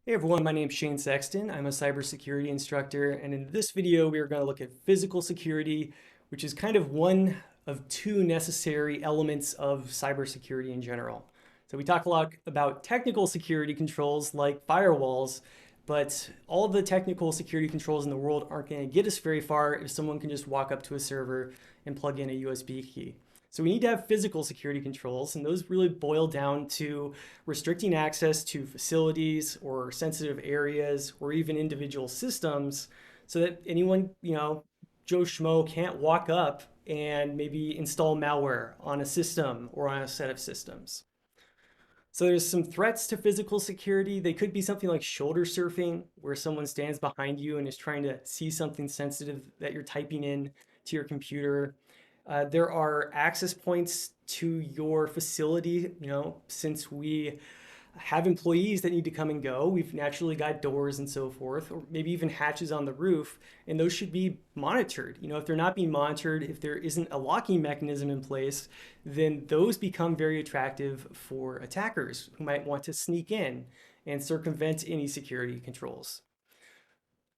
Hey everyone, my name is Shane Sexton. I'm a cybersecurity instructor, and in this video, we are going to look at physical security, which is kind of one of two necessary elements of cybersecurity in general. So we talk a lot about technical security controls like firewalls, but all the technical security controls in the world aren't going to get us very far if someone can just walk up to a server and plug in a USB key. So we need to have physical security controls, and those really boil down to restricting access to facilities or sensitive areas or even individual systems so that anyone, Joe Schmo can't walk up and maybe install malware on a system or on a set of systems. So there's some threats to physical security. They could be something like shoulder surfing, where someone stands behind you and is trying to see something sensitive that you're typing in to your computer. There are access points to your facility. Since we have employees that need to come and go, we've naturally got doors and so forth, or maybe even hatches on the roof, and those should be monitored. If they're not being monitored, if there isn't a locking mechanism in place, then those become very attractive for attackers who might want to sneak in and circumvent any security controls.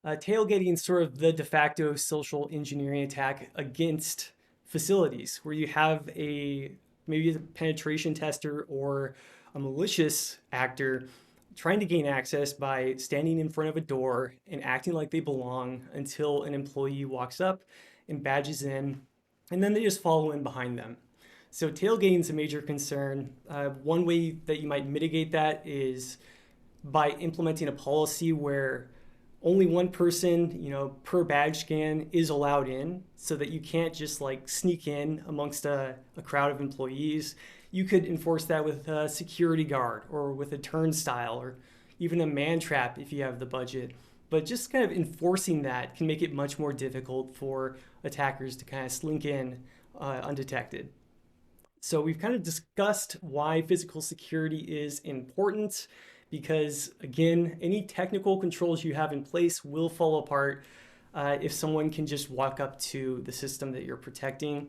Tailgating is sort of the de facto social engineering attack against facilities, where you have maybe a penetration tester or a malicious actor trying to gain access by standing in front of a door and acting like they belong until an employee walks up and badges in, and then they just follow in behind them. So tailgating is a major concern. One way that you might mitigate that is by implementing a policy where only one person, per badge scan is allowed in, so that you can't just like sneak in amongst a crowd of employees. You could enforce that with a security guard or with a turnstile or even a man trap if you have the budget. But just kind of enforcing that can make it much more difficult for attackers to kind of slink in undetected. So we've kind of discussed why physical security is important because, again, any technical controls you have in place will fall apart if someone can just walk up to the system that you're protecting.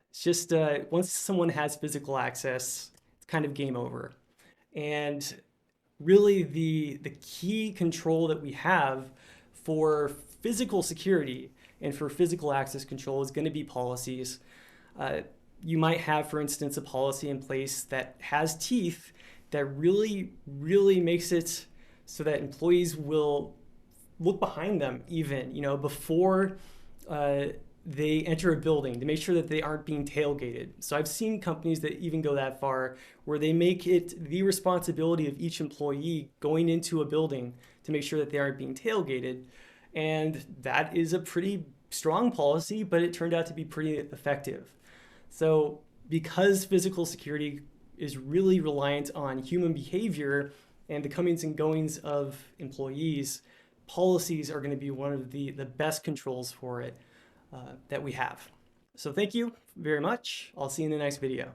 It's just once someone has physical access, it's kind of game over. And really, the key control that we have for physical security and for physical access control is going to be policies. You might have, for instance, a policy in place that has teeth that really makes it so that employees will look behind them even, before they enter a building to make sure that they aren't being tailgated. So I've seen companies that even go that far where they make it the responsibility of each employee going into a building to make sure that they aren't being tailgated. And that is a pretty strong policy, but it turned out to be pretty effective. So because physical security is really reliant on human behavior and the comings and goings of employees, policies are going to be one of the best controls for it that we have. So thank you very much. I'll see you in the next video.